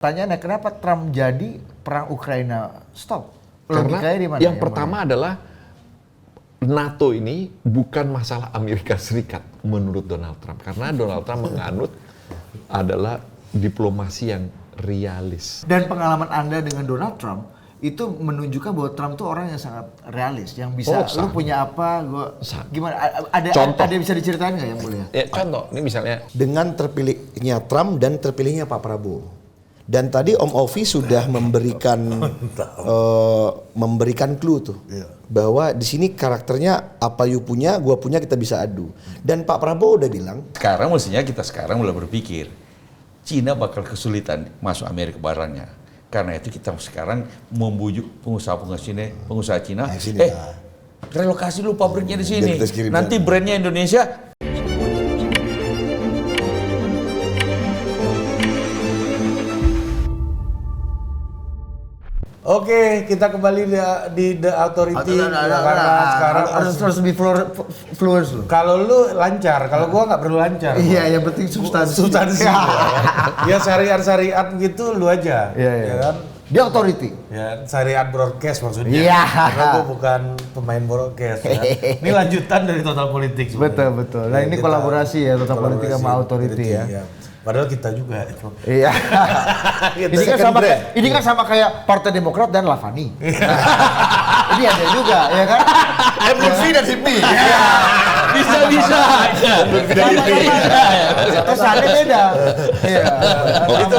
Tanyanya kenapa Trump jadi perang Ukraina stop? Karena Logikanya di mana? yang pertama adalah NATO ini bukan masalah Amerika Serikat menurut Donald Trump. Karena Donald Trump menganut adalah diplomasi yang realis. Dan pengalaman Anda dengan Donald Trump itu menunjukkan bahwa Trump tuh orang yang sangat realis, yang bisa lu punya apa, gimana? Ada yang bisa diceritain nggak yang mulia? Ya, contoh, ini misalnya dengan terpilihnya Trump dan terpilihnya Pak Prabowo. Dan tadi Om Ovi sudah memberikan clue tuh bahwa di sini karakternya apa you punya, gua punya, kita bisa adu. Dan Pak Prabowo udah bilang sekarang mestinya kita sekarang mulai berpikir Cina bakal kesulitan masuk Amerika barangnya. Karena itu kita sekarang membujuk pengusaha Cina, relokasi dulu pabriknya di sini. Nanti brandnya Indonesia. Oke, kita kembali di The Authority. Karena sekarang harus lebih fluence lu. Kalau lu lancar, kalau gua nggak perlu lancar. Iya, yang penting substansi. Ya syariat gitu lu aja. Iya. Ya kan? Dia authority. Ya, syariat broadcast maksudnya. Iya. Karena gua bukan pemain broadcast ya. Ini lanjutan dari Total Politik sebenarnya. Betul. Nah, ini kolaborasi ya Total Politik sama authority ya. Padahal kita juga itu. Iya. Ini kan sama kayak Partai Demokrat dan Lavani. Ini ada juga, ya kan? Lutfi dan Hipmi. bisa. Kesannya beda. Iya. Itu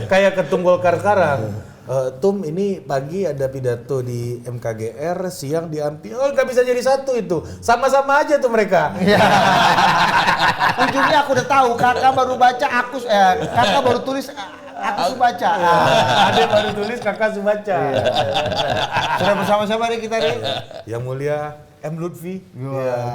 kayak ketum Golkar sekarang. Tum, ini pagi ada pidato di MKGR, siang di AMPI. Oh, nggak bisa jadi satu itu. Sama-sama aja tuh mereka. Ujungnya aku udah tahu, kakak baru baca, kakak baru tulis, aku baca. Ada yang baru tulis, kakak baca. Sudah bersama-sama nih kita nih. Yang mulia M. Lutfi,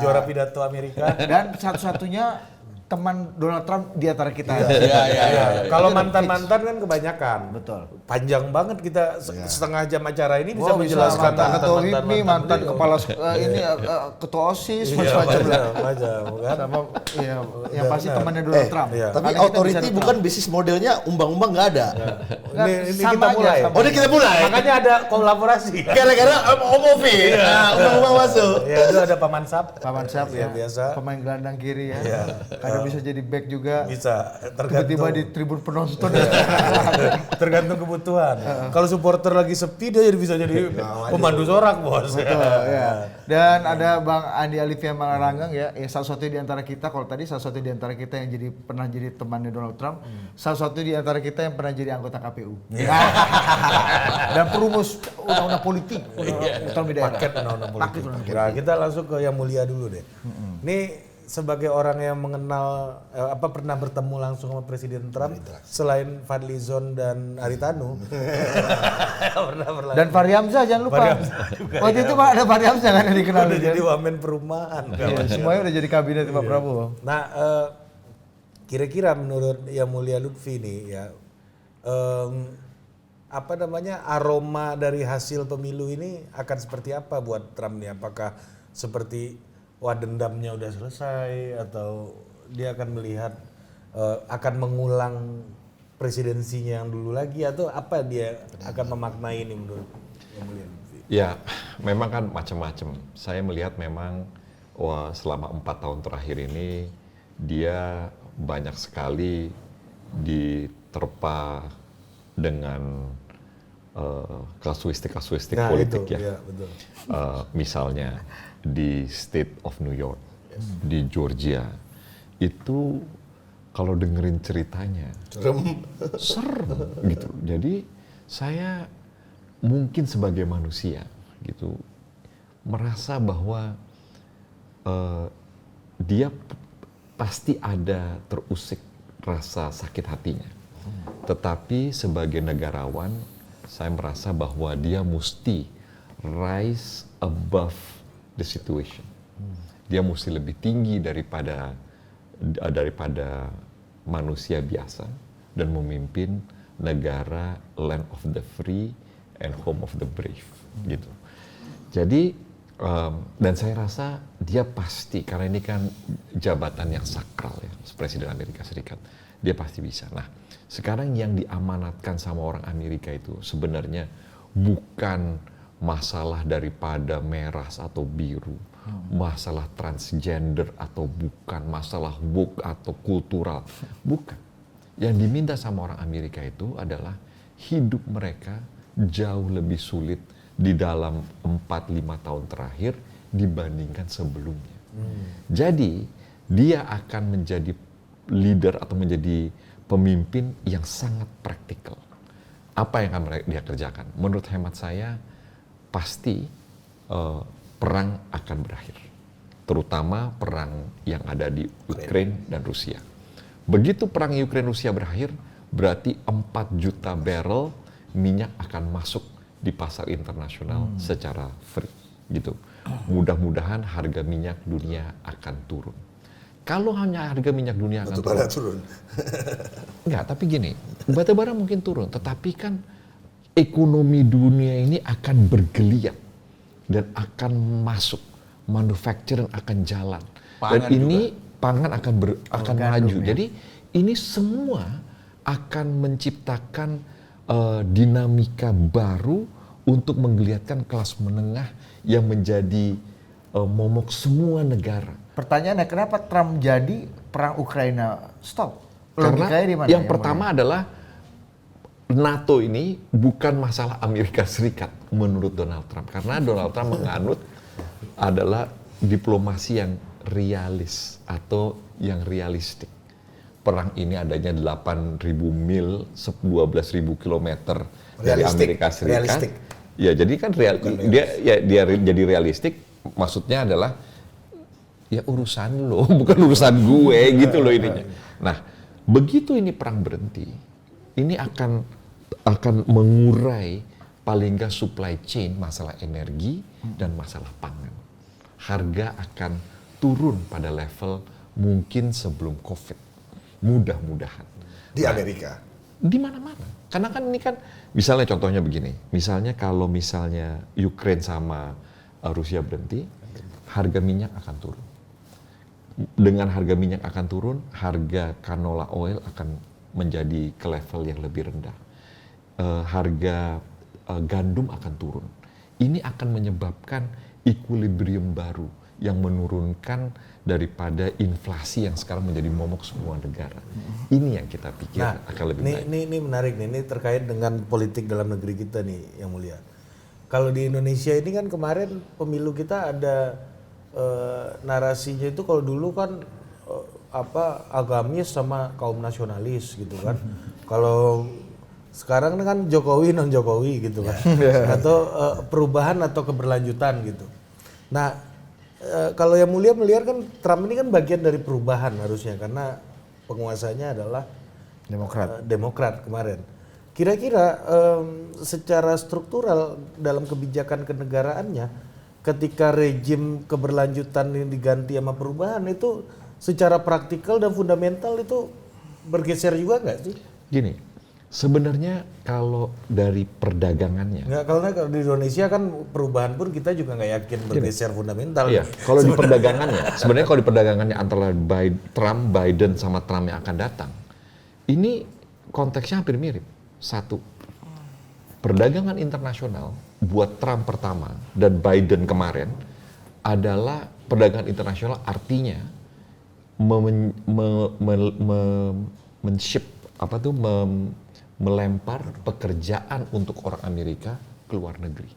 juara pidato Amerika. Dan satu-satunya teman Donald Trump di antara kita. Iya. Kalau mantan-mantan kan kebanyakan. Betul. Panjang banget kita setengah jam acara ini bisa menjelaskan mantan ketua HIPMI, mantan kepala ketua OSIS, macam-macam kan. Sama yang pasti temannya Donald Trump. Tapi authority bukan bisnis modelnya umbang-umbang nggak ada. Ini kita mulai. Ini kita mulai. Makanya ada kolaborasi. Gara-gara Om Ovi, umbang-umbang masuk. Ya, itu ada Paman Sap ya, biasa. pemain gelandang kiri ya. Kadang bisa jadi back juga. Bisa. Tiba-tiba di tribun penonton. Tergantung kebutuhan. Kalau supporter lagi sepi dia bisa jadi pemandu sorak, Bos. Betul, ya. Dan ada Bang Andi Alivia Malaranggang ya, salah satu di antara kita, kalau tadi salah satu di antara kita yang pernah jadi temannya Donald Trump, salah satu di antara kita yang pernah jadi anggota KPU. Dan perumus undang-undang politik, Paket undang-undang politik. Nah, kita langsung ke yang mulia dulu deh. Ini sebagai orang yang mengenal pernah bertemu langsung sama Presiden Trump selain Fadlizon dan Haritanu. Dan Fahri Hamzah jangan lupa. Waktu itu ada Fahri Hamzah kan yang dikenal. Udah jadi wamen perumahan. Semuanya udah jadi kabinet Pak Prabowo. Nah, kira-kira menurut Yang Mulia Lutfi nih ya, aroma dari hasil pemilu ini akan seperti apa buat Trump nih? Apakah seperti dendamnya udah selesai, atau dia akan melihat akan mengulang presidensinya yang dulu lagi, atau apa dia akan memaknai ini menurut Yang Mulia Lutfi? Ya, memang kan macam-macam. Saya melihat memang selama 4 tahun terakhir ini dia banyak sekali diterpa dengan kasuistik politik ya. Betul. Misalnya di State of New York, di Georgia, itu kalau dengerin ceritanya serem gitu. Jadi saya mungkin sebagai manusia gitu merasa bahwa dia pasti ada terusik rasa sakit hatinya. Tetapi sebagai negarawan, saya merasa bahwa dia mesti rise above the situation. Dia mesti lebih tinggi daripada manusia biasa dan memimpin negara land of the free and home of the brave gitu. Jadi dan saya rasa dia pasti, karena ini kan jabatan yang sakral ya, Presiden Amerika Serikat, dia pasti bisa. Nah, Sekarang yang diamanatkan sama orang Amerika itu sebenarnya bukan masalah daripada merah atau biru, masalah transgender atau bukan, masalah woke atau kultural, bukan. Yang diminta sama orang Amerika itu adalah hidup mereka jauh lebih sulit di dalam 4-5 tahun terakhir dibandingkan sebelumnya. Jadi dia akan menjadi leader atau menjadi pemimpin yang sangat praktikal. Apa yang akan dia kerjakan? Menurut hemat saya, pasti perang akan berakhir. Terutama perang yang ada di Ukraina dan Rusia. Begitu perang Ukraina-Rusia berakhir, berarti 4 juta barrel minyak akan masuk di pasar internasional secara free. Gitu. Mudah-mudahan harga minyak dunia akan turun. Kalau hanya harga minyak dunia akan turun. Enggak, tapi gini, batubara mungkin turun, tetapi kan ekonomi dunia ini akan bergeliat dan akan masuk, manufacturing akan jalan. Dan ini pangan akan maju. Ya. Jadi ini semua akan menciptakan dinamika baru untuk menggeliatkan kelas menengah yang menjadi momok semua negara. Pertanyaannya, kenapa Trump jadi perang Ukraina stop? Karena dimana, yang pertama adalah NATO ini bukan masalah Amerika Serikat menurut Donald Trump. Karena Donald Trump menganut adalah diplomasi yang realis atau yang realistik. Perang ini adanya 8.000 mil, 12.000 kilometer dari Amerika Serikat. Realistik. Ya, jadi kan dia jadi realistik, maksudnya adalah ya urusan lo, bukan urusan gue gitu loh ininya. Nah, begitu ini perang berhenti, ini akan mengurai paling nggak supply chain, masalah energi dan masalah pangan. Harga akan turun pada level mungkin sebelum COVID. Mudah-mudahan. Di Amerika? Di mana-mana. Karena kan ini kan, misalnya contohnya begini, misalnya kalau misalnya Ukraine sama Rusia berhenti, harga minyak akan turun. Dengan harga minyak akan turun, harga canola oil akan menjadi ke level yang lebih rendah. Harga gandum akan turun. Ini akan menyebabkan equilibrium baru yang menurunkan daripada inflasi yang sekarang menjadi momok semua negara. Ini yang kita pikir akan lebih baik. Ini menarik nih, ini terkait dengan politik dalam negeri kita nih, Yang Mulia. Kalau di Indonesia ini kan kemarin pemilu kita ada narasinya itu kalau dulu kan agamis sama kaum nasionalis gitu kan. Kalau sekarang kan Jokowi non Jokowi gitu kan. Atau perubahan atau keberlanjutan gitu. Nah, kalau Yang Mulia melihat kan Trump ini kan bagian dari perubahan harusnya karena penguasanya adalah Demokrat kemarin. Kira-kira secara struktural dalam kebijakan kenegaraannya ketika rejim keberlanjutan ini diganti sama perubahan itu secara praktikal dan fundamental itu bergeser juga nggak sih? Gini, sebenarnya kalau dari perdagangannya. Nggak, karena kalau di Indonesia kan perubahan pun kita juga nggak yakin bergeser fundamental. Iya, kalau di perdagangannya, sebenarnya kalau di perdagangannya antara Trump, Biden sama Trump yang akan datang, ini konteksnya hampir mirip. Satu, perdagangan internasional buat Trump pertama dan Biden kemarin adalah perdagangan internasional artinya melempar pekerjaan untuk orang Amerika ke luar negeri.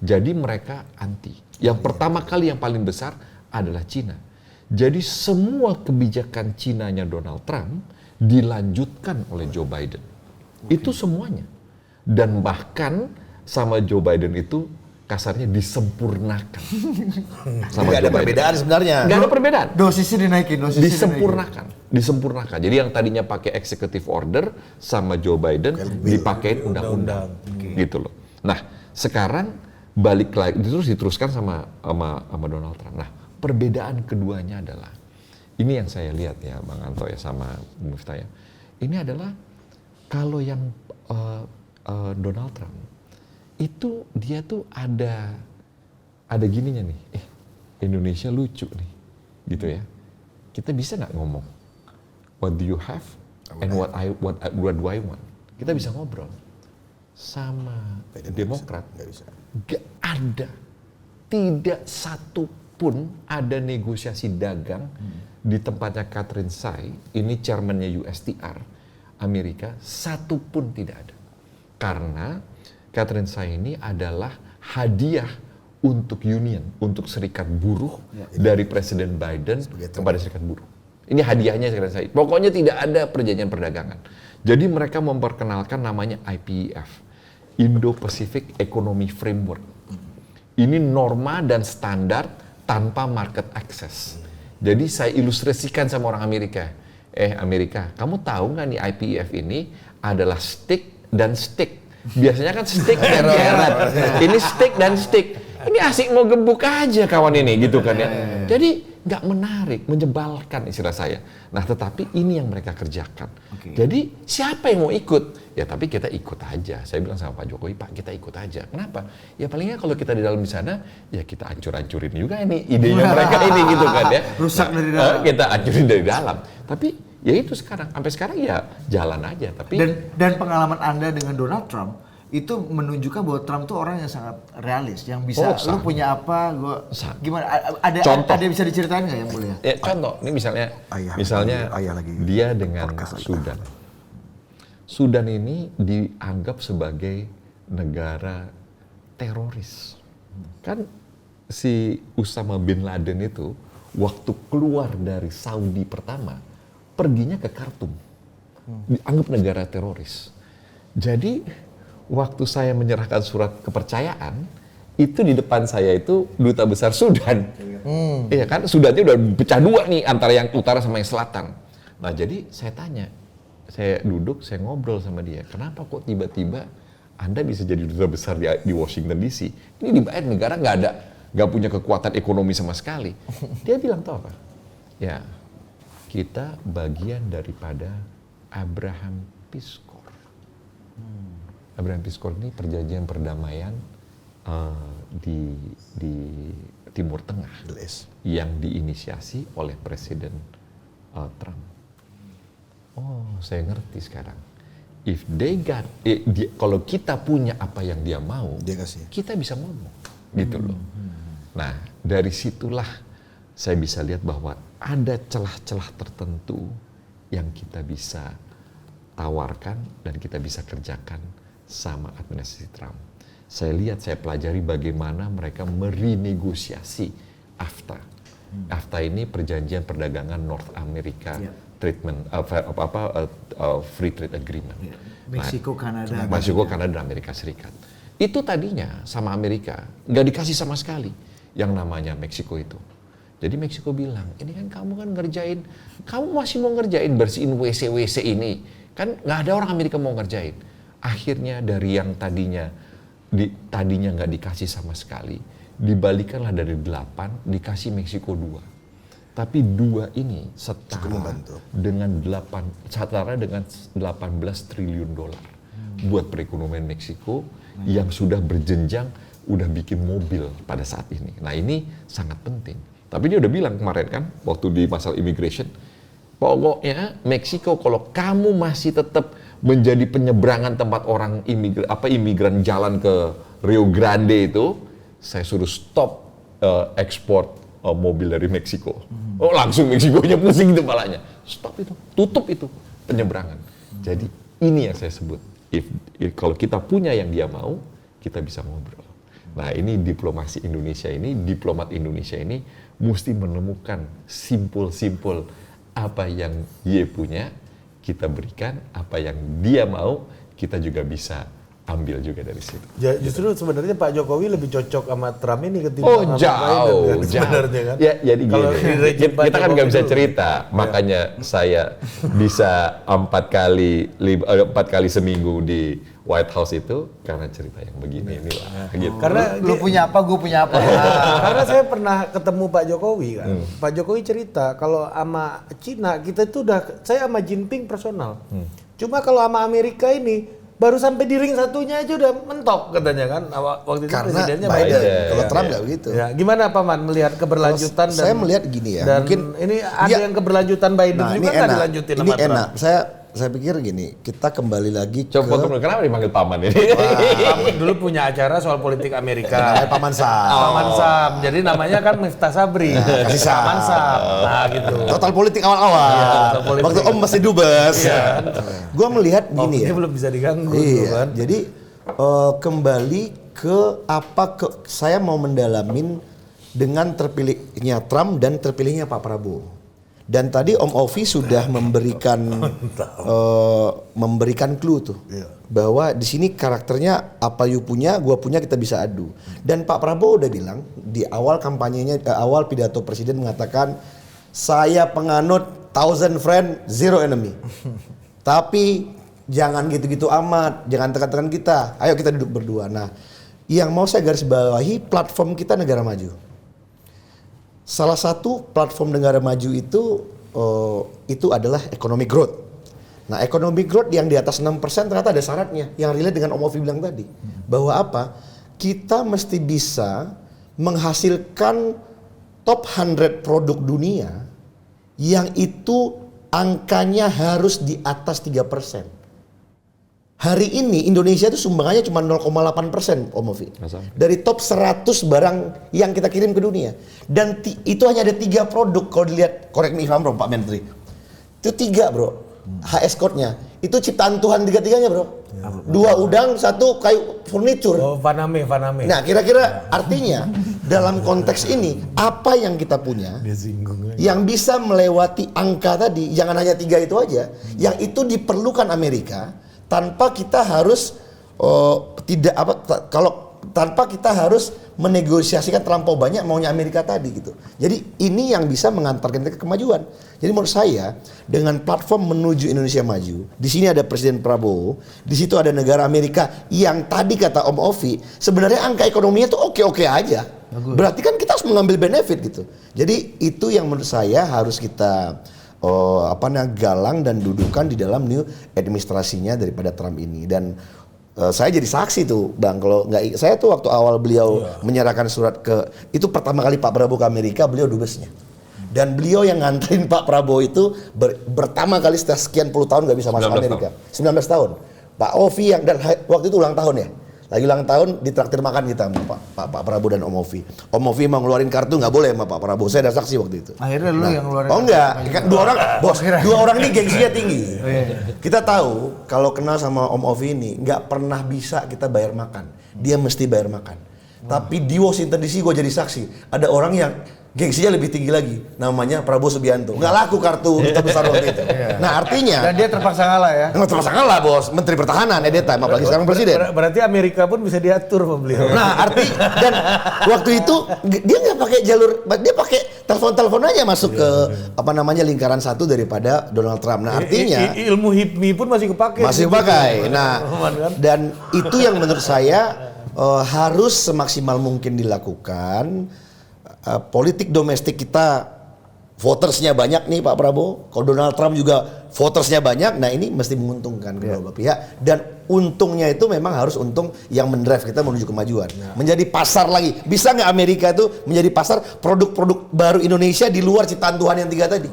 Jadi mereka anti. Yang pertama kali yang paling besar adalah Cina. Jadi semua kebijakan Cinanya Donald Trump dilanjutkan oleh Joe Biden. Itu semuanya. Dan bahkan sama Joe Biden itu kasarnya disempurnakan. Sama ada perbedaan sebenarnya. Nggak ada perbedaan. Dosisnya dinaikin. Disempurnakan. Jadi yang tadinya pakai executive order sama Joe Biden dipakai undang-undang. Gitu loh. Nah, sekarang balik lagi diteruskan sama Donald Trump. Nah, perbedaan keduanya adalah ini yang saya lihat ya Bang Anto ya sama Bu Miftah ya. Ini adalah kalau yang Donald Trump itu dia tuh ada gininya nih, Indonesia lucu nih, gitu ya. Kita bisa nggak ngomong, what do you have, And what do I want? Kita bisa ngobrol sama Demokrat. Gak ada, tidak satu pun ada negosiasi dagang di tempatnya Catherine Tsai, ini chairman-nya USTR Amerika, satu pun tidak ada. Karena Catherine Tsai ini adalah hadiah untuk union, untuk serikat buruh dari Presiden Biden kepada serikat buruh. Ini hadiahnya Catherine Tsai. Pokoknya tidak ada perjanjian perdagangan. Jadi mereka memperkenalkan namanya IPEF, Indo-Pacific Economy Framework. Ini norma dan standar tanpa market access. Jadi saya ilustrasikan sama orang Amerika. Amerika, kamu tahu nggak nih IPEF ini adalah stick dan stick. Biasanya kan stick dan carrot. Ini stick dan stick. Ini asik mau gebuk aja kawan ini gitu kan ya. Jadi nggak menarik, menyebalkan istilah saya. Nah tetapi ini yang mereka kerjakan. Jadi siapa yang mau ikut? Ya tapi kita ikut aja. Saya bilang sama Pak Jokowi, Pak kita ikut aja. Kenapa? Ya palingnya kalau kita di dalam di sana, ya kita hancur-hancurin juga ini idenya mereka ini gitu kan ya. Rusak dari dalam. Kita hancurin dari dalam. Tapi ya itu sekarang, sampai sekarang ya jalan aja. Tapi dan pengalaman Anda dengan Donald Trump itu menunjukkan bahwa Trump tuh orang yang sangat realis, yang bisa lu punya apa, gua gimana? Ada bisa diceritain nggak yang mulia? Ya contoh, ini misalnya dia dengan Sudan. Sudan ini dianggap sebagai negara teroris. Kan si Usama bin Laden itu waktu keluar dari Saudi pertama, perginya ke Khartoum. Dianggap negara teroris. Jadi waktu saya menyerahkan surat kepercayaan, itu di depan saya itu duta besar Sudan. Iya kan, Sudannya udah pecah dua nih antara yang utara sama yang selatan. Nah jadi saya tanya, saya duduk, saya ngobrol sama dia, kenapa kok tiba-tiba Anda bisa jadi duta besar di Washington DC? Ini dibayar negara nggak punya kekuatan ekonomi sama sekali. Dia bilang tau apa? Ya, kita bagian daripada Abraham Peace Corps. Abraham Peace Corps ini perjanjian perdamaian di Timur Tengah yang diinisiasi oleh Presiden Trump. Oh, saya ngerti sekarang. If they got, kalau kita punya apa yang dia mau, kita bisa ngomong, gitu loh. Nah, dari situlah saya bisa lihat bahwa ada celah-celah tertentu yang kita bisa tawarkan dan kita bisa kerjakan sama administrasi Trump. Saya lihat, saya pelajari bagaimana mereka merenegosiasi AFTA. AFTA ini perjanjian perdagangan North America treatment, free trade agreement. Meksiko, Kanada. Meksiko, Kanada, dan Amerika Serikat. Itu tadinya sama Amerika nggak dikasih sama sekali yang namanya Meksiko itu. Jadi Meksiko bilang, ini kan kamu kan ngerjain, kamu masih mau ngerjain bersihin WC ini, kan nggak ada orang Amerika mau ngerjain. Akhirnya dari yang tadinya nggak dikasih sama sekali, dibalikanlah dari 8 dikasih Meksiko 2. Tapi 2 ini setara dengan 18 triliun dolar buat perekonomian Meksiko yang sudah berjenjang, udah bikin mobil pada saat ini. Nah ini sangat penting. Tapi dia udah bilang kemarin kan, waktu di masalah immigration, pokoknya Meksiko kalau kamu masih tetap menjadi penyeberangan tempat orang imigran jalan ke Rio Grande itu, saya suruh stop ekspor mobil dari Meksiko. Oh langsung Meksikonya pusing kepalanya. Stop itu, tutup itu penyeberangan. Jadi ini yang saya sebut. Kalau kita punya yang dia mau, kita bisa ngobrol. Nah ini diplomasi Indonesia ini, diplomat Indonesia ini mesti menemukan simpul-simpul apa yang dia punya, kita berikan, apa yang dia mau, kita juga bisa ambil juga dari situ. Justru sebenarnya Pak Jokowi lebih cocok sama Trump ini ketimbang jauh. Sebenarnya kan. Ya, jadi gini, kita kan nggak bisa cerita, makanya saya bisa 4 kali seminggu di White House itu karena cerita yang begini inilah. Gitu. Karena lu punya apa, gue punya apa. Karena saya pernah ketemu Pak Jokowi kan. Pak Jokowi cerita kalau sama Cina kita itu saya sama Jinping personal. Cuma kalau sama Amerika ini baru sampai di ring satunya aja udah mentok katanya kan. Waktu itu karena presidennya Biden. Kalau Trump nggak begitu. Ya, gimana Pak Man melihat keberlanjutan saya melihat gini ya. Dan mungkin ini ada yang keberlanjutan Biden juga nggak dilanjutin ini sama Trump. enak. Saya saya pikir gini, kita kembali lagi Coba potong dulu, kenapa dipanggil paman ini? Paman dulu punya acara soal politik Amerika. Paman Sam. Paman Sam. Jadi namanya kan Miftah Sabri. kasih Sam. Paman Sam. Nah gitu. Total politik awal-awal. total politik. Waktu Om masih dubes. Gua melihat gini Ini ya. belum bisa diganggu dulu Iya. kan. Jadi kembali ke saya mau mendalamin dengan terpilihnya Trump dan terpilihnya Pak Prabowo. Dan tadi Om Ovi sudah memberikan clue tuh bahwa di sini karakternya apa you punya, gua punya, kita bisa adu. Dan Pak Prabowo udah bilang di awal kampanyenya, awal pidato presiden mengatakan saya penganut 1000 friend, 0 enemy. Tapi jangan gitu-gitu amat, jangan tekan-tekan kita. Ayo kita duduk berdua. Nah, yang mau saya garis bawahi platform kita negara maju. Salah satu platform negara maju itu adalah economic growth. Nah, economic growth yang di atas 6% ternyata ada syaratnya yang relate dengan Om Ovi bilang tadi. Bahwa apa? Kita mesti bisa menghasilkan top 100 produk dunia yang itu angkanya harus di atas 3%. Hari ini Indonesia itu sumbangannya cuma 0,8%, Om Ovi. Dari top 100 barang yang kita kirim ke dunia. Dan itu hanya ada 3 produk kalau dilihat, correct me if I'm wrong Pak Menteri. Itu 3 bro, HS code-nya. Itu ciptaan Tuhan 3-3-nya bro. 2 udang, 1 kayu furniture. Oh, Vaname. Nah kira-kira artinya dalam konteks ini apa yang kita punya yang bisa melewati angka tadi, jangan hanya 3 itu aja, yang itu diperlukan Amerika tanpa kita harus tanpa kita harus menegosiasikan terlampau banyak maunya Amerika tadi gitu. Jadi ini yang bisa mengantarkan kita ke kemajuan. Jadi menurut saya dengan platform menuju Indonesia maju, di sini ada Presiden Prabowo, di situ ada negara Amerika yang tadi kata Om Ovi, sebenarnya angka ekonominya tuh oke-oke aja. Bagus. Berarti kan kita harus mengambil benefit gitu. Jadi itu yang menurut saya harus kita galang dan dudukan di dalam new administrasinya daripada Trump ini. Dan saya jadi saksi tuh Bang, kalau nggak, saya tuh waktu awal beliau menyerahkan surat itu pertama kali Pak Prabowo ke Amerika, beliau dubesnya. Dan beliau yang nganterin Pak Prabowo itu pertama kali setelah sekian puluh tahun nggak bisa masuk Amerika. 19 tahun. Pak Ovi yang, dan waktu itu ulang tahun ya. Lagi ulang tahun ditraktir makan kita sama Pak Prabowo dan Om Ovi. Om Ovi mau ngeluarin kartu nggak boleh sama Pak Prabowo. Saya ada saksi waktu itu. Akhirnya lu yang ngeluarin. Oh enggak, dua orang ini gengsinya tinggi. Kita tahu kalau kenal sama Om Ovi ini nggak pernah bisa kita bayar makan. Dia mesti bayar makan. Tapi di Washington DC gue jadi saksi. Ada orang yang gengsinya lebih tinggi lagi, namanya Prabowo Subianto. Nggak laku kartu duta besar waktu itu. Nah artinya. Dan dia terpaksa ngalah ya. Nggak terpaksa ngalah bos, Menteri Pertahanan at that time, apalagi sekarang Presiden. Berarti Amerika pun bisa diatur sama beliau. Nah dan waktu itu dia nggak pakai jalur, dia pakai telepon aja masuk ke lingkaran satu daripada Donald Trump. Nah artinya ilmu HIPMI pun masih kepake. Masih pakai. Nah dan itu yang menurut saya harus semaksimal mungkin dilakukan. Politik domestik kita votersnya banyak nih Pak Prabowo. Kalau Donald Trump juga votersnya banyak. Nah ini mesti menguntungkan kedua belah pihak. Dan untungnya itu memang harus untung yang mendrive kita menuju kemajuan. Menjadi pasar lagi. Bisa nggak Amerika itu menjadi pasar produk-produk baru Indonesia di luar ciptaan Tuhan yang 3 tadi?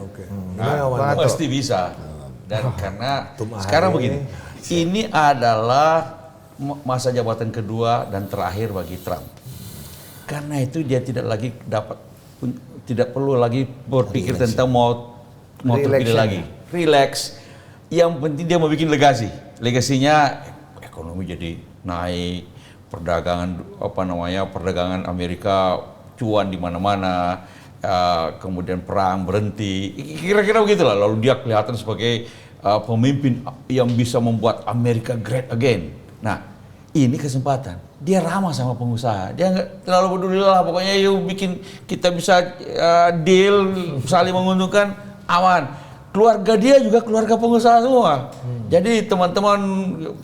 Pasti bisa. Dan karena sekarang begini, ini adalah masa jabatan kedua dan terakhir bagi Trump. Karena itu dia tidak perlu lagi berpikir tentang mau terpilih lagi. Relax. Yang penting dia mau bikin legasi. Legasinya ekonomi jadi naik, perdagangan Amerika cuan di mana-mana, kemudian perang berhenti. Kira-kira begitulah. Lalu dia kelihatan sebagai pemimpin yang bisa membuat Amerika great again. Nah, ini kesempatan. Dia ramah sama pengusaha. Dia nggak terlalu peduli lah. Pokoknya yuk bikin kita bisa deal, saling menguntungkan, aman. Keluarga dia juga keluarga pengusaha semua. Jadi teman-teman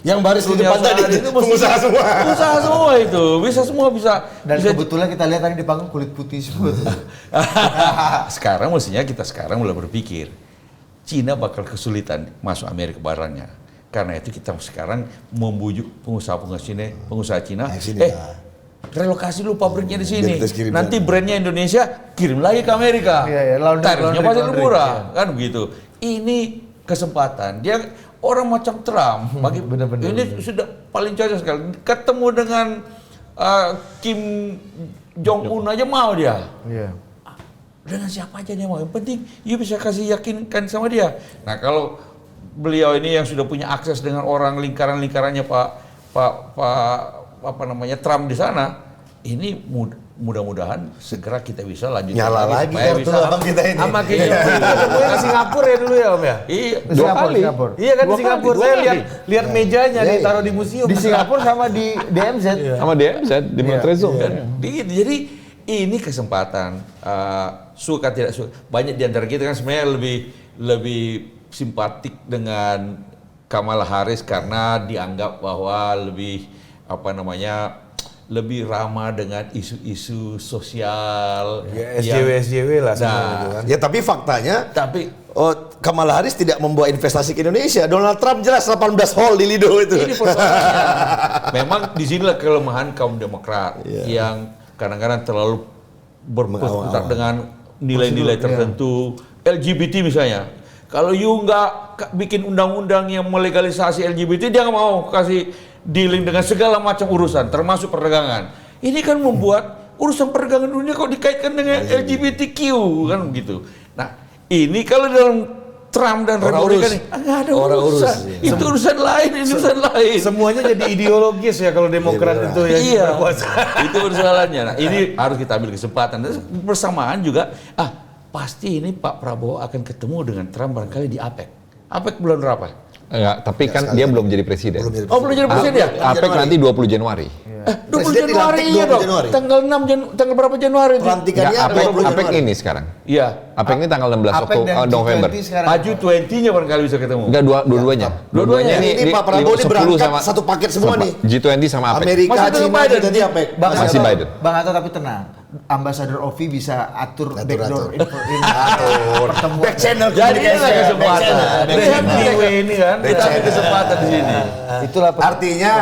yang baris di depan tadi itu pengusaha semua. Pengusaha semua itu. Semua bisa. Dan kebetulan kita lihat tadi di panggung kulit putih semua. Sekarang mestinya kita mulai berpikir. Cina bakal kesulitan masuk Amerika barangnya. Karena itu kita sekarang membujuk pengusaha Cina, relokasi lu pabriknya di sini. Nanti brandnya Indonesia kirim lagi ke Amerika. Tarifnya pasti lebih murah, kan begitu. Ini kesempatan. Dia orang macam Trump, ini sudah paling cocok sekali. Ketemu dengan Kim Jong Un aja mau dia. Iya. Dengan siapa aja dia mau. Yang penting you bisa kasih yakinkan sama dia. Nah kalau beliau ini yang sudah punya akses dengan orang lingkaran-lingkarannya Trump di sana, ini mudah-mudahan segera kita bisa lanjut Nyala lagi supaya kartu bisa abang kita ini. Sama Kim Jong Un ketemunya di Singapura ya dulu ya Om ya? Iya, Singapura. Iya kan di Dua Singapura, kali, saya dua lihat mejanya ditaruh di museum. Di Singapura sama di DMZ. Sama DMZ di Montrezo. Jadi ini kesempatan, suka tidak suka. Banyak di antara kita kan sebenarnya lebih simpatik dengan Kamala Harris karena dianggap bahwa lebih ramah dengan isu-isu sosial. Ya, SJW lah semua gitu kan. Ya tapi faktanya Tapi Kamala Harris tidak membawa investasi ke Indonesia. Donald Trump jelas 18 hole di Lido itu. ini persoalannya. Memang di sinilah kelemahan kaum Demokrat yang kadang-kadang terlalu berkutat dengan nilai-nilai tertentu. LGBT misalnya. Kalau you nggak bikin undang-undang yang melegalisasi LGBT, dia nggak mau kasih dealing dengan segala macam urusan, termasuk perdagangan. Ini kan membuat urusan perdagangan dunia kok dikaitkan dengan LGBTQ kan begitu. Nah, ini kalau dalam Trump dan Republikan ini nggak ada urusan. Itu urusan lain, ini urusan lain. Semuanya jadi ideologis ya kalau Demokrat itu yang berkuasa. Itu persoalannya. Nah, ini harus kita ambil kesempatan. Dan bersamaan juga, pasti ini Pak Prabowo akan ketemu dengan Trump barangkali di APEC. APEC bulan berapa? Enggak, tapi kan dia belum jadi presiden. Belum jadi presiden ya? APEC nanti 20 Januari. 20 Presiden Januari dilantik iya 20 dong. Januari. Tanggal berapa Januari? Pelantikannya Enggak, 20 APEC Januari. ini sekarang. Iya. APEC ini tanggal 16 APEC dan November. G20 sekarang. Maju 20-nya barangkali bisa ketemu. Enggak, dua-duanya. Dua-duanya. Ini Pak Prabowo ini berangkat satu paket semua nih. G20 sama APEC. Amerika, Masih tetap Cina, Biden. jadi APEC. Masih Biden. Bang Hatta tapi tenang. Ambassador Ovi bisa atur backdoor pertemuan. Back channel Jadi ini communication. kesempatan. Back Ini channel. giveaway ini kan. Kita ambil kesempatan di sini. Itulah Artinya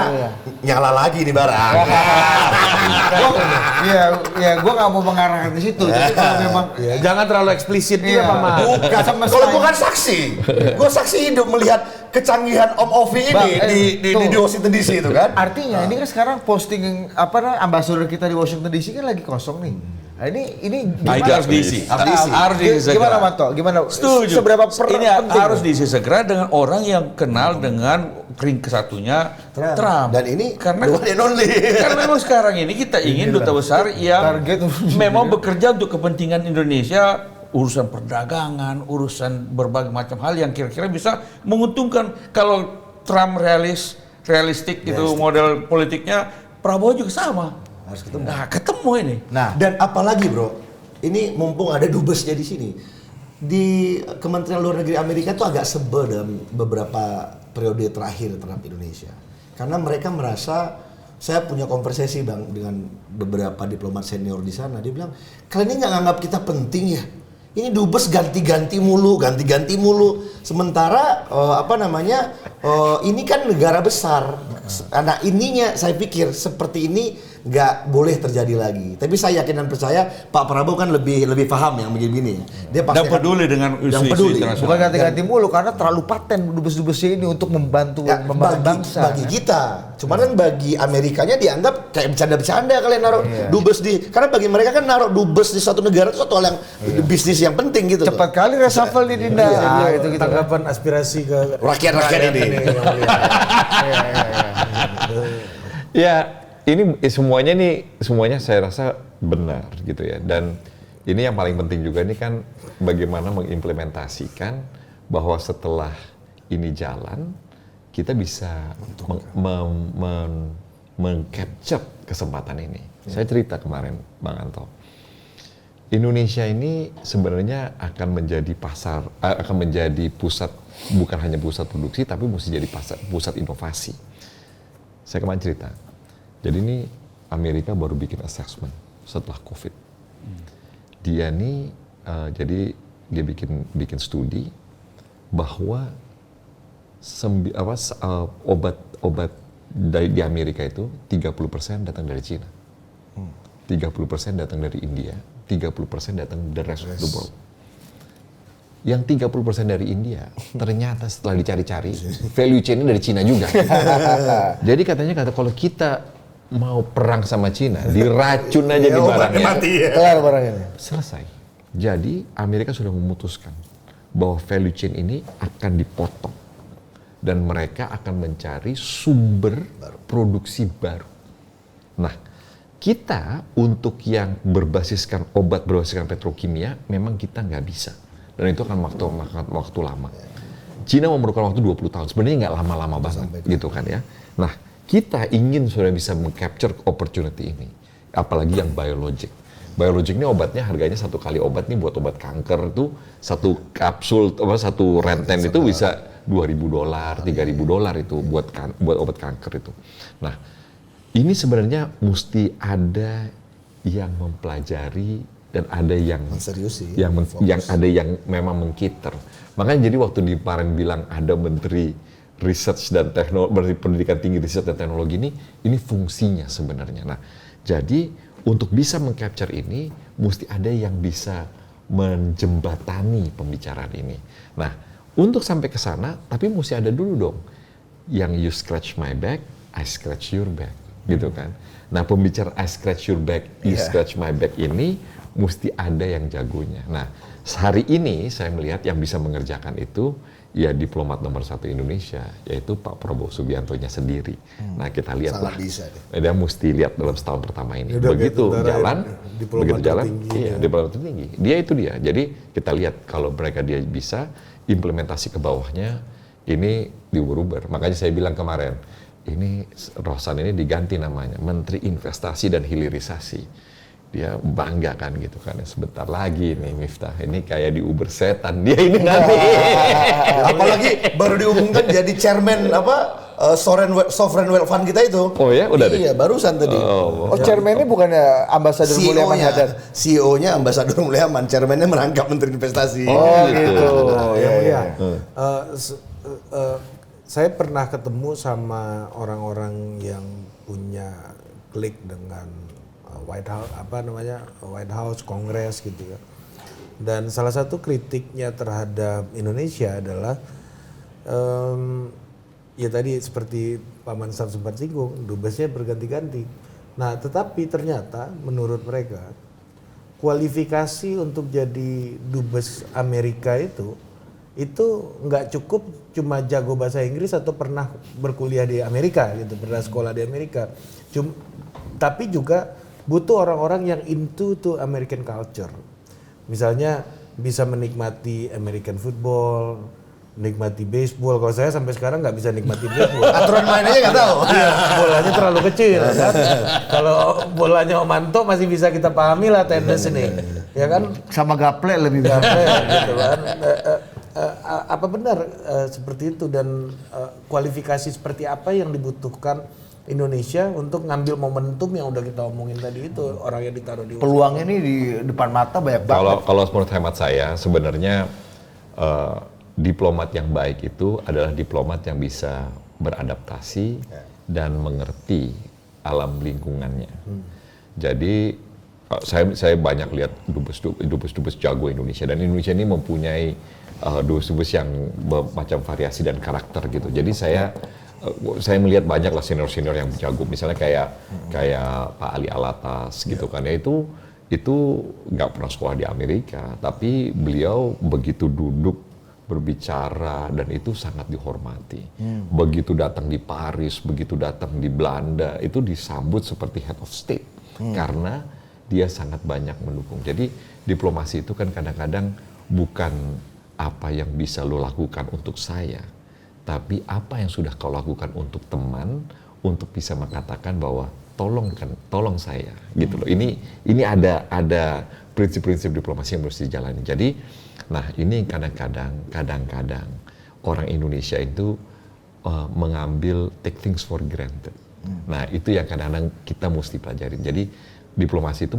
nyala lagi nih barang. Iya, gua nggak mau mengarahkan ke situ. Jadi kalau memang Ya, jangan terlalu eksplisit juga Pak Mas. Bukan, kalau gua kan saksi. Gua saksi hidup melihat kecanggihan Om Ovi ini Bang, di Washington DC itu kan. artinya ini kan sekarang posting ambassador kita di Washington DC kan lagi kosong nih. Nah, ini Nah, itu harus diisi. Harus diisi Gimana segera. Manto? Gimana? Setuju. Seberapa ini penting? harus diisi segera dengan orang yang kenal dengan ring kesatunya Trump. Dan ini karena the one and only. karena memang sekarang ini kita ingin duta besar yang Target memang bekerja untuk kepentingan Indonesia, urusan perdagangan, urusan berbagai macam hal yang kira-kira bisa menguntungkan. Kalau Trump realistik itu model politiknya, Prabowo juga sama. Harus ketemu. Nah, ketemu ini. Nah, Dan apalagi bro, ini mumpung ada dubesnya di sini. Di Kementerian Luar Negeri Amerika tuh agak sebel dalam beberapa periode terakhir terhadap Indonesia. Karena mereka merasa, saya punya konversasi bang dengan beberapa diplomat senior di sana, dia bilang, kalian ini nggak nganggap kita penting ya? Ini dubes ganti-ganti mulu. Sementara ini kan negara besar. Nah ininya saya pikir seperti ini nggak boleh terjadi lagi. Tapi saya yakin dan percaya Pak Prabowo kan lebih paham yang begini ya. Dia pasti Dan peduli dengan isu-isu internasional. bukan ganti-ganti mulu karena terlalu paten dubes-dubesnya ini untuk membantu membangun bangsa. bagi kita. Cuman kan bagi Amerikanya dianggap kayak bercanda-bercanda kalian naruh dubes di, karena bagi mereka kan naruh dubes di suatu negara itu suatu hal yang bisnis yang penting gitu. Cepat kali reshuffle di Dinda. Itu gitu. Tanggapan aspirasi ke Rakyat-rakyat ini. Ya, ini semuanya saya rasa benar gitu ya. Dan ini yang paling penting juga ini kan bagaimana mengimplementasikan bahwa setelah ini jalan kita bisa meng-capture kesempatan ini. Saya cerita kemarin Bang Anto. Indonesia ini sebenarnya akan menjadi akan menjadi pusat, bukan hanya pusat produksi tapi mesti jadi pusat inovasi. Saya kemarin cerita. Jadi ini Amerika baru bikin assessment setelah COVID. Dia nih jadi dia bikin studi bahwa obat di Amerika itu 30% datang dari Cina, 30% datang dari India, 30% datang dari rest of the world. yang 30% dari India. Ternyata setelah dicari-cari, value chain-nya dari Cina juga. Jadi katanya kalau kita mau perang sama Cina, diracun aja di barangnya. Kelar barangnya. Selesai. Jadi Amerika sudah memutuskan bahwa value chain ini akan dipotong. Dan mereka akan mencari sumber produksi baru. Nah, kita untuk yang berbasiskan obat, berbasiskan petrokimia, memang kita nggak bisa. Dan itu akan waktu lama. Cina memerlukan waktu 20 tahun. Sebenarnya nggak lama-lama banget, gitu kan ya. Nah, kita ingin sudah bisa meng-capture opportunity ini. Apalagi yang biologic. Biologic ini obatnya harganya satu kali obat nih buat obat kanker tuh satu kapsul, satu renten itu bisa $2.000, $3.000 itu buat obat kanker itu. Nah, ini sebenarnya mesti ada yang mempelajari dan ada yang yang ada yang memang mengkiter. Makanya jadi waktu di Paren bilang ada Menteri Research dan Teknologi, Pendidikan Tinggi Riset dan Teknologi ini fungsinya sebenarnya. Nah, jadi untuk bisa mengcapture ini mesti ada yang bisa menjembatani pembicaraan ini. Nah, untuk sampai ke sana tapi mesti ada dulu dong yang you scratch my back, I scratch your back, gitu kan. Nah, pembicara I scratch your back, you scratch my back ini mesti ada yang jagonya. Nah, hari ini saya melihat yang bisa mengerjakan itu ya diplomat nomor 1 Indonesia, yaitu Pak Prabowo Subianto-nya sendiri. Nah, kita lihatlah. Dia mesti lihat dalam setahun pertama ini. Begitu jalan, iya, diplomat tertinggi. Dia itu dia. Jadi kita lihat kalau mereka dia bisa implementasi ke bawahnya, ini diuber-uber. Makanya saya bilang kemarin, ini Rohsan ini diganti namanya Menteri Investasi dan Hilirisasi. Dia bangga kan gitu kan, sebentar lagi nih Miftah ini kayak di Uber setan dia ini nanti. Apalagi baru diumumkan jadi chairman Sovereign Wealth Fund kita itu. Oh ya, udah deh. Iya, barusan tadi. Oh, chairman-nya bukannya Ambasador Mulyaman Hadad. CEO-nya Ambasador Mulyaman, chairman-nya merangkap Menteri Investasi. Oh, gitu. Ya. Saya pernah ketemu sama orang-orang yang punya klik dengan White House, Kongres gitu ya. Dan salah satu kritiknya terhadap Indonesia adalah ya tadi seperti Pak Mansar sempat singgung, dubesnya berganti-ganti. Nah, tetapi ternyata menurut mereka kualifikasi untuk jadi dubes Amerika itu nggak cukup cuma jago bahasa Inggris atau pernah berkuliah di Amerika gitu, pernah sekolah di Amerika. Tapi juga butuh orang-orang yang into to American culture. Misalnya bisa menikmati American football, menikmati baseball. Kalau saya sampai sekarang nggak bisa nikmati baseball. Aturan mainnya nggak tahu. Iya, bolanya terlalu kecil kan. Kalau bolanya Omanto masih bisa kita pahami lah tenis ini, ya kan? Sama gaple lebih bisa. Gaple gitu kan. Apa benar seperti itu dan kualifikasi seperti apa yang dibutuhkan Indonesia untuk ngambil momentum yang udah kita omongin tadi itu, orang yang ditaruh di Peluang ini di depan mata banyak banget. Kalau menurut hemat saya sebenarnya diplomat yang baik itu adalah diplomat yang bisa beradaptasi dan mengerti alam lingkungannya. Jadi saya banyak lihat dubes jago Indonesia, dan Indonesia ini mempunyai dubes yang macam variasi dan karakter gitu. Jadi saya melihat banyak lah senior yang jago, misalnya kayak Pak Ali Alatas gitu kan ya, itu nggak pernah sekolah di Amerika, tapi beliau begitu duduk berbicara dan itu sangat dihormati. Begitu datang di Paris, begitu datang di Belanda, itu disambut seperti head of state karena dia sangat banyak mendukung. Jadi diplomasi itu kan kadang-kadang bukan apa yang bisa lo lakukan untuk saya, tapi apa yang sudah kau lakukan untuk teman, untuk bisa mengatakan bahwa tolong saya, gitu loh. Ini ada prinsip-prinsip diplomasi yang harus dijalani. Jadi, nah ini kadang-kadang orang Indonesia itu mengambil take things for granted. Nah itu yang kadang-kadang kita mesti pelajarin. Jadi diplomasi itu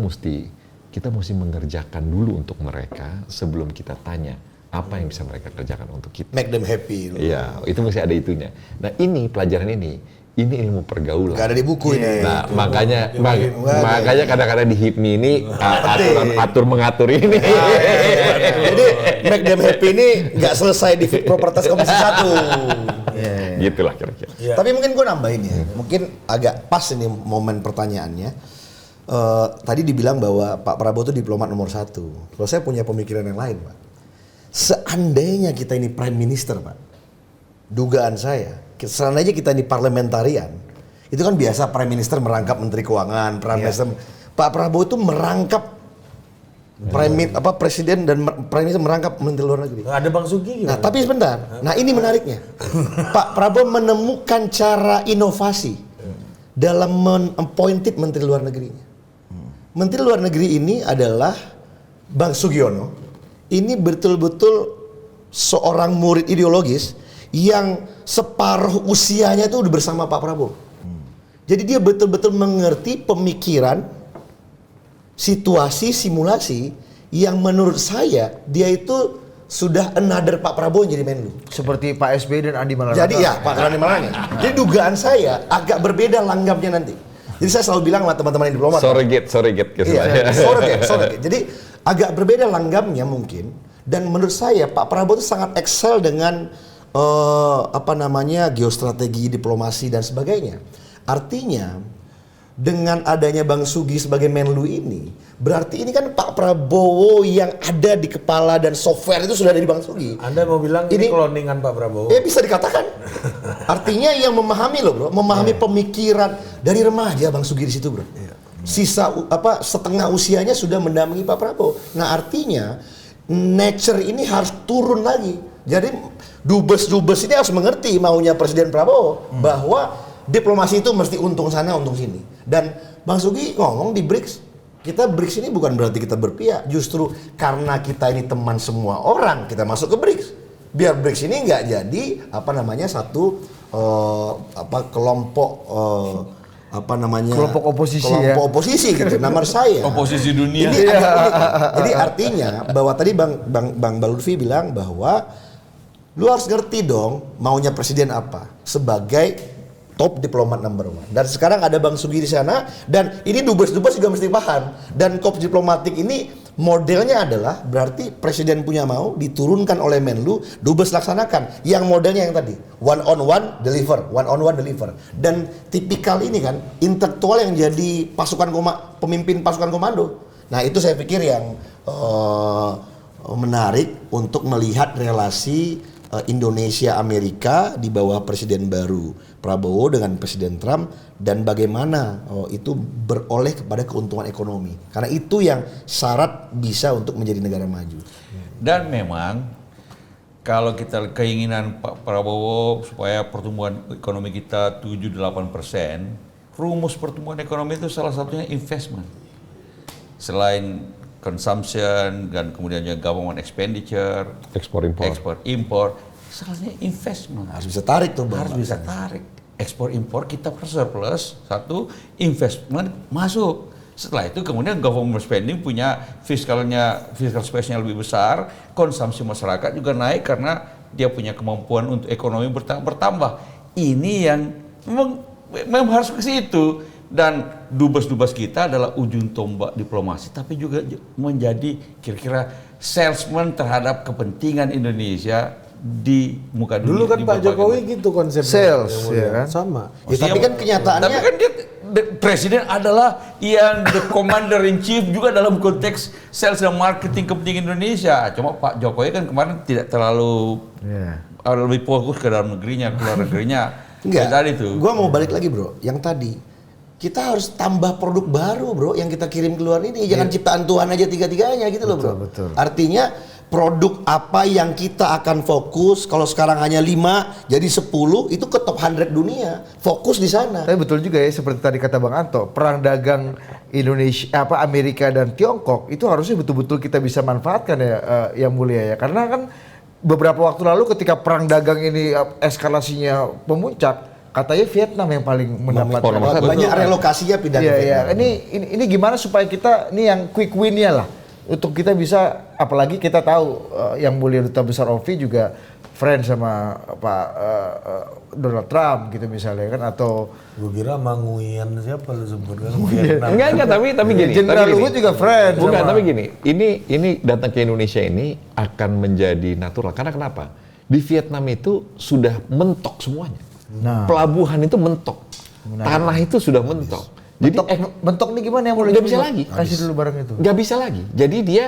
kita mesti mengerjakan dulu untuk mereka sebelum kita tanya apa yang bisa mereka kerjakan untuk kita. Make them happy. Iya, itu mesti ada itunya. Nah ini pelajaran ini ini ilmu pergaulan. Gak ada di buku ini. Nah, makanya kadang-kadang di HIPMI ini atur mengatur ini. Jadi Make Them Happy ini nggak selesai di Fit Properties Komisi 1. Gitulah kira-kira. Tapi mungkin gue nambahin ya, mungkin agak pas ini momen pertanyaannya. Tadi dibilang bahwa Pak Prabowo itu diplomat nomor 1. Kalau saya punya pemikiran yang lain, Pak. Seandainya kita ini Prime Minister, Pak, dugaan saya, seandainya kita ini parlementarian, itu kan biasa Prime Minister merangkap Menteri Keuangan, Prime Minister, Pak Prabowo itu merangkap Presiden dan Prime Minister merangkap Menteri Luar Negeri. Ada Bang Sugi. Nah, tapi sebentar. Nah, ini menariknya. Pak Prabowo menemukan cara inovasi dalam men-appointed Menteri Luar Negerinya. Menteri Luar Negeri ini adalah Bang Sugiono. Ini betul-betul seorang murid ideologis yang separuh usianya itu udah bersama Pak Prabowo. Jadi dia betul-betul mengerti pemikiran, situasi, simulasi yang menurut saya dia itu sudah another Pak Prabowo jadi Menlu. Seperti Pak SBY dan Andi Malarangeng. Jadi ya Pak Andi Malarangeng. Jadi dugaan saya agak berbeda langgapnya nanti. Jadi saya selalu bilang sama teman-teman yang diplomat. Surrogate. Iya, surrogate. Jadi agak berbeda langgapnya mungkin. Dan menurut saya Pak Prabowo itu sangat excel dengan geostrategi, diplomasi dan sebagainya. Artinya dengan adanya Bang Sugi sebagai Menlu ini, berarti ini kan Pak Prabowo yang ada di kepala dan software itu sudah ada di Bang Sugi. Anda mau bilang ini cloningan Pak Prabowo? Ya bisa dikatakan. Artinya yang memahami loh bro, memahami pemikiran dari remaja Bang Sugi di situ bro. Sisa setengah usianya sudah mendampingi Pak Prabowo. Nah artinya nature ini harus turun lagi. Jadi dubes ini harus mengerti maunya Presiden Prabowo bahwa diplomasi itu mesti untung sana untung sini. Dan Bang Sugi ngomong di BRICS, kita BRICS ini bukan berarti kita berpihak, justru karena kita ini teman semua orang kita masuk ke BRICS. Biar BRICS ini nggak jadi satu kelompok kelompok oposisi kelompok oposisi gitu. Nomor saya oposisi dunia. Ini agak unik. Jadi artinya bahwa tadi Bang Lutfi bilang bahwa lu harus ngerti dong maunya presiden apa sebagai top diplomat number 1. Dan sekarang ada Bang Sugi di sana dan ini dubes juga mesti paham. Dan korps diplomatik ini modelnya adalah berarti presiden punya mau diturunkan oleh Menlu, dubes laksanakan. Yang modelnya yang tadi one on one deliver. Dan tipikal ini kan intelektual yang jadi pemimpin pasukan komando. Nah itu saya pikir yang menarik untuk melihat relasi Indonesia Amerika di bawah Presiden baru Prabowo dengan Presiden Trump dan bagaimana itu beroleh kepada keuntungan ekonomi karena itu yang syarat bisa untuk menjadi negara maju. Dan memang kalau kita keinginan Pak Prabowo supaya pertumbuhan ekonomi kita 7-8%, rumus pertumbuhan ekonomi itu salah satunya investment. Selain consumption dan kemudian juga government expenditure, ekspor impor, salahnya investment. Harus bisa tarik tuh Bang. Harus bisa tarik. Ekspor impor kita surplus, satu investment masuk. Setelah itu kemudian government spending punya fiscal space-nya lebih besar, konsumsi masyarakat juga naik karena dia punya kemampuan untuk ekonomi bertambah. Ini yang memang harus ke situ. Dan dubes-dubes kita adalah ujung tombak diplomasi, tapi juga menjadi kira-kira salesman terhadap kepentingan Indonesia di muka dunia. Dulu kan Pak Jokowi gitu konsepnya. Sales, ya kan? Sama. Ya, tapi kan kenyataannya. Tapi kan dia presiden adalah yang the commander in chief juga dalam konteks sales dan marketing kepentingan Indonesia. Cuma Pak Jokowi kan kemarin tidak terlalu lebih fokus ke dalam negerinya, ke luar negerinya. Enggak. Tadi tuh. Gua mau balik lagi bro, yang tadi. Kita harus tambah produk baru bro yang kita kirim keluar ini. Jangan ciptaan Tuhan aja tiga-tiganya gitu loh bro. Betul. Artinya produk apa yang kita akan fokus, kalau sekarang hanya 5 jadi 10 itu ke top 100 dunia. Fokus di sana. Tapi betul juga ya seperti tadi kata Bang Anto, perang dagang Amerika dan Tiongkok itu harusnya betul-betul kita bisa manfaatkan ya yang mulia ya. Karena kan beberapa waktu lalu ketika perang dagang ini eskalasinya memuncak, katanya Vietnam yang paling mendapatkan banyak relokasinya pindah ke Vietnam. Ini gimana supaya kita ini yang quick win-nya lah untuk kita bisa, apalagi kita tahu yang mulia Duta Besar Ovi juga friend sama Pak Donald Trump gitu misalnya kan, atau Gue kira Manguian siapa lu sebut kan Vietnam. Enggak, tapi gini. Jenderal tapi gini. Luhut juga friend. Bukan, sama- tapi gini. Ini datang ke Indonesia ini akan menjadi natural. Karena kenapa? Di Vietnam itu sudah mentok semuanya. Nah. Pelabuhan itu mentok. Tanah itu sudah mentok. Jadi Bentok nih gimana yang boleh nggak bisa lagi. kasih dulu barang itu. nggak bisa lagi. Jadi dia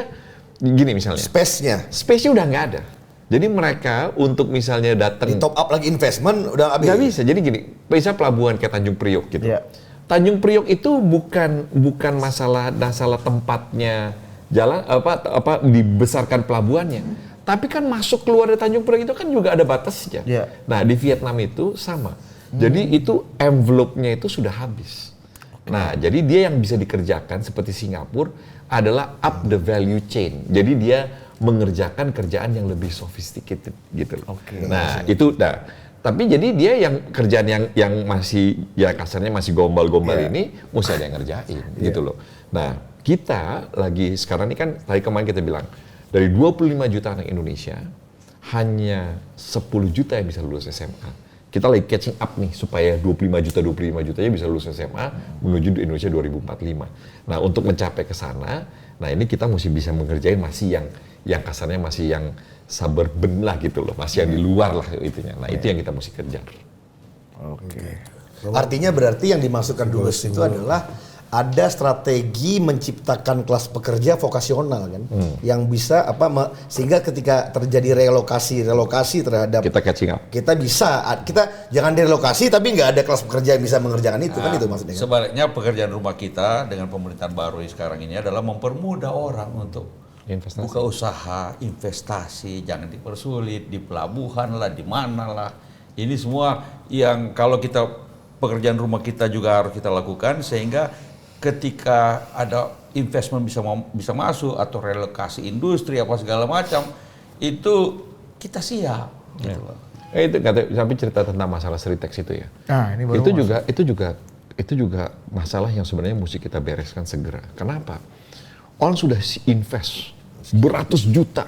gini misalnya. Space-nya. Space-nya udah nggak ada. Jadi mereka untuk misalnya datang Di top up lagi investment udah habis. nggak bisa. Jadi gini, bisa pelabuhan kayak Tanjung Priok gitu. Iya. Tanjung Priok itu bukan masalah tempatnya jalan apa dibesarkan pelabuhannya. Tapi kan masuk keluar dari Tanjung Priok itu kan juga ada batasnya. Iya. Nah, di Vietnam itu sama. Jadi itu envelope-nya itu sudah habis. Nah, jadi dia yang bisa dikerjakan seperti Singapura adalah up the value chain. Jadi dia mengerjakan kerjaan yang lebih sophisticated gitu loh. Nah, itu tapi jadi dia yang kerjaan yang masih ya kasarnya masih gombal-gombal ini mesti ada yang ngerjain gitu loh. Nah, kita lagi sekarang ini kan tadi kemarin kita bilang dari 25 juta anak Indonesia hanya 10 juta yang bisa lulus SMA. Kita lagi catching up nih supaya 25 jutanya bisa lulus SMA menuju Indonesia 2045. Nah, untuk mencapai ke sana, nah ini kita mesti bisa mengerjain masih yang kasarnya masih yang suburban lah gitu loh, masih yang di luar lah itunya. Nah, itu yang kita mesti kejar. Artinya berarti yang dimasukkan dulu itu adalah ada strategi menciptakan kelas pekerja vokasional kan, yang bisa sehingga ketika terjadi relokasi terhadap Kita catching up. kita jangan direlokasi tapi nggak ada kelas pekerja yang bisa mengerjakan itu kan itu maksudnya. Kan? Sebaliknya pekerjaan rumah kita dengan pemerintahan baru sekarang ini adalah mempermudah orang untuk Investasi. buka usaha, investasi, jangan dipersulit di pelabuhan lah, di mana lah. Ini semua yang kalau kita pekerjaan rumah kita juga harus kita lakukan sehingga ketika ada investment bisa masuk atau relokasi industri apa segala macam itu kita siap. Gitu loh. Itu sampai cerita tentang masalah Sritex itu ya. Nah, ini baru Itu juga masalah yang sebenarnya mesti kita bereskan segera. Kenapa? Orang sudah invest beratus juta,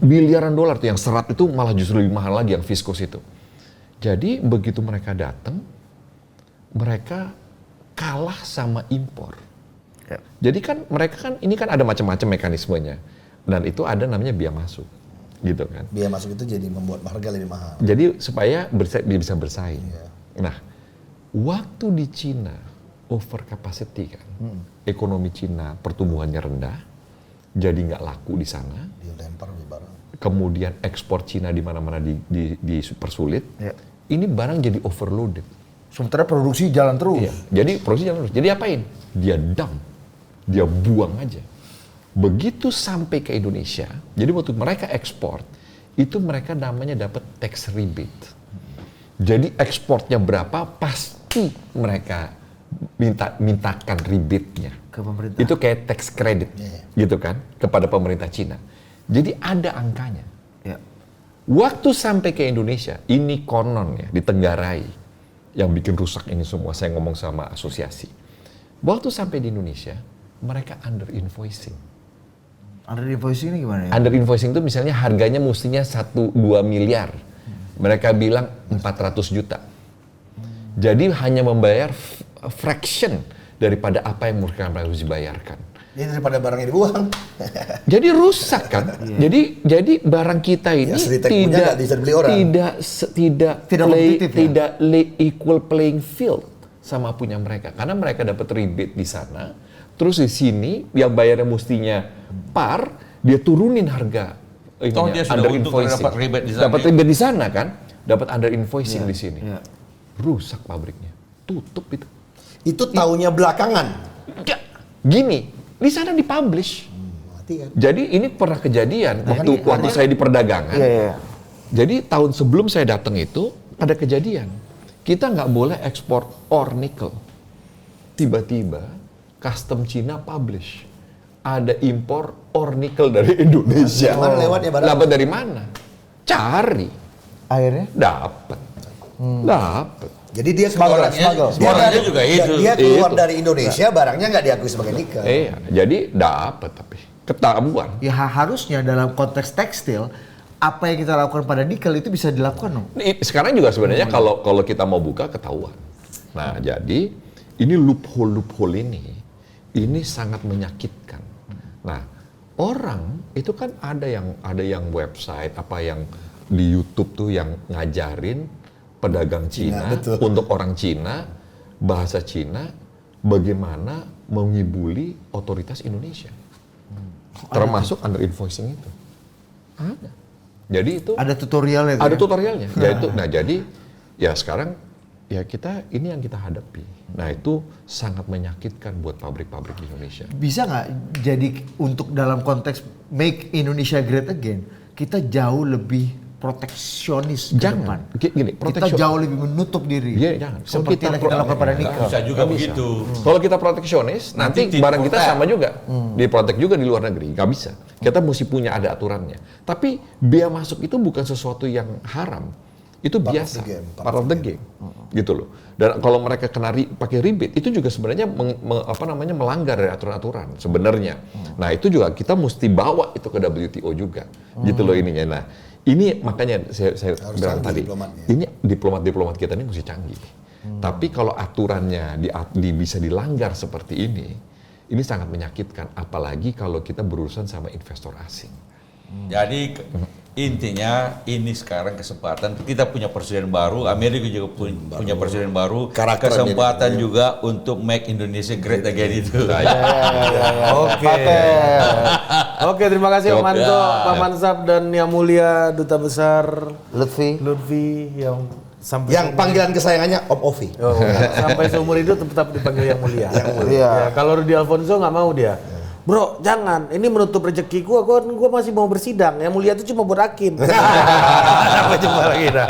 miliaran dolar tuh yang serat itu malah justru lebih mahal lagi yang viskus itu. Jadi begitu mereka datang, mereka kalah sama impor. Ya. Jadi kan mereka kan ini kan ada macam-macam mekanismenya dan itu ada namanya biaya masuk, gitu kan. Biaya masuk itu jadi membuat harga lebih mahal. Jadi supaya bisa bersaing. Nah, waktu di Cina over capacity kan, ekonomi Cina pertumbuhannya rendah, jadi nggak laku di sana. Dilempar di barang. Kemudian ekspor Cina di mana-mana dipersulit. Ya. Ini barang jadi overloaded. Sementara produksi jalan terus. Iya. Jadi produksi jalan terus. Jadi apain? Dia dump, dia buang aja. Begitu sampai ke Indonesia, jadi waktu mereka ekspor, itu mereka namanya dapat tax rebate. Jadi ekspornya berapa, pasti mereka mintakan rebate-nya. Ke pemerintah. Itu kayak tax credit, gitu kan, kepada pemerintah Cina. Jadi ada angkanya. Ya. Waktu sampai ke Indonesia, ini konon ya, ditenggarai. Yang bikin rusak ini semua, saya ngomong sama asosiasi. Waktu sampai di Indonesia, mereka under invoicing. Under invoicing ini gimana ya? Under invoicing itu misalnya harganya mestinya 1-2 miliar. Mereka bilang 400 juta. Jadi hanya membayar fraction daripada apa yang mereka harus dibayarkan. Ini daripada barangnya dibuang. Jadi rusak kan? Jadi barang kita ini Sritex punya nggak bisa dibeli orang. tidak equal playing field sama punya mereka. Karena mereka dapat rebate di sana, terus di sini yang bayarnya mestinya par, dia turunin harga. Toh dia sudah untung karena dapat rebate di sana. Dapat rebate di sana kan? Dapat under invoicing di sini. Iya. Rusak pabriknya, tutup itu. Itu tahunnya belakangan. Ya, gini, di sana dipublish. Mati kan. Jadi ini pernah kejadian waktu saya di perdagangan. Iya, iya. Jadi tahun sebelum saya datang itu ada kejadian. Kita nggak boleh ekspor ore nikel. Tiba-tiba custom Cina publish ada impor ore nikel dari Indonesia. Mana lewatnya barang? Dapat dari mana? Cari, Akhirnya? dapat. Dapat. Jadi dia Smuggle, keluar smuggle. Smuggle juga itu. Dia keluar Itu. dari Indonesia, barangnya nggak diakui sebagai nikel. Iya, jadi dapat tapi ketahuan. Ya harusnya dalam konteks tekstil apa yang kita lakukan pada nikel itu bisa dilakukan dong. Sekarang juga sebenarnya kalau kita mau buka ketahuan. Nah, jadi ini loophole ini sangat menyakitkan. Nah, orang itu kan ada yang website apa yang di YouTube tuh yang ngajarin pedagang Cina untuk orang Cina, bahasa Cina, bagaimana mengibuli otoritas Indonesia. Termasuk under invoicing itu. Ada. Jadi itu ada tutorialnya. Ada tutorialnya. Yaitu, nah jadi ya sekarang ya ini yang kita hadapi. Nah itu sangat menyakitkan buat pabrik-pabrik Indonesia. Bisa nggak jadi untuk dalam konteks make Indonesia great again, kita jauh lebih proteksionis ke depan. Gini, kita jauh lebih menutup diri. Iya, jangan. Seperti yang kita lakukan pada nikel. Bisa juga begitu. Kalau kita proteksionis, nanti barang kita sama juga. Diprotek juga di luar negeri. Nggak bisa. Kita mesti punya ada aturannya. Tapi biaya masuk itu bukan sesuatu yang haram. Itu biasa. Part of the game. Gitu loh. Dan kalau mereka kena pakai rebate, itu juga sebenarnya melanggar dari aturan-aturan sebenarnya. Nah, itu juga kita mesti bawa itu ke WTO juga. Gitu loh ininya. Nah, ini makanya saya bilang tadi, ini diplomat kita ini mesti canggih. Tapi kalau aturannya bisa dilanggar seperti ini sangat menyakitkan. Apalagi kalau kita berurusan sama investor asing. Jadi intinya ini sekarang kesempatan kita punya presiden baru, Amerika juga punya presiden baru, kesempatan juga untuk make Indonesia great again itu. Oke, terima kasih Om Manto, Pak Mansab dan Yang Mulia Duta Besar Lutfi yang panggilan kesayangannya Om Ovi. Sampai seumur hidup tetap dipanggil Yang Mulia. Ya, kalau Rudi Alfonso nggak mau dia. Bro, jangan. Ini menutup rezeki gua masih mau bersidang. Yang Mulia itu cuma buat hakim. Sampai jumpa lagi dah.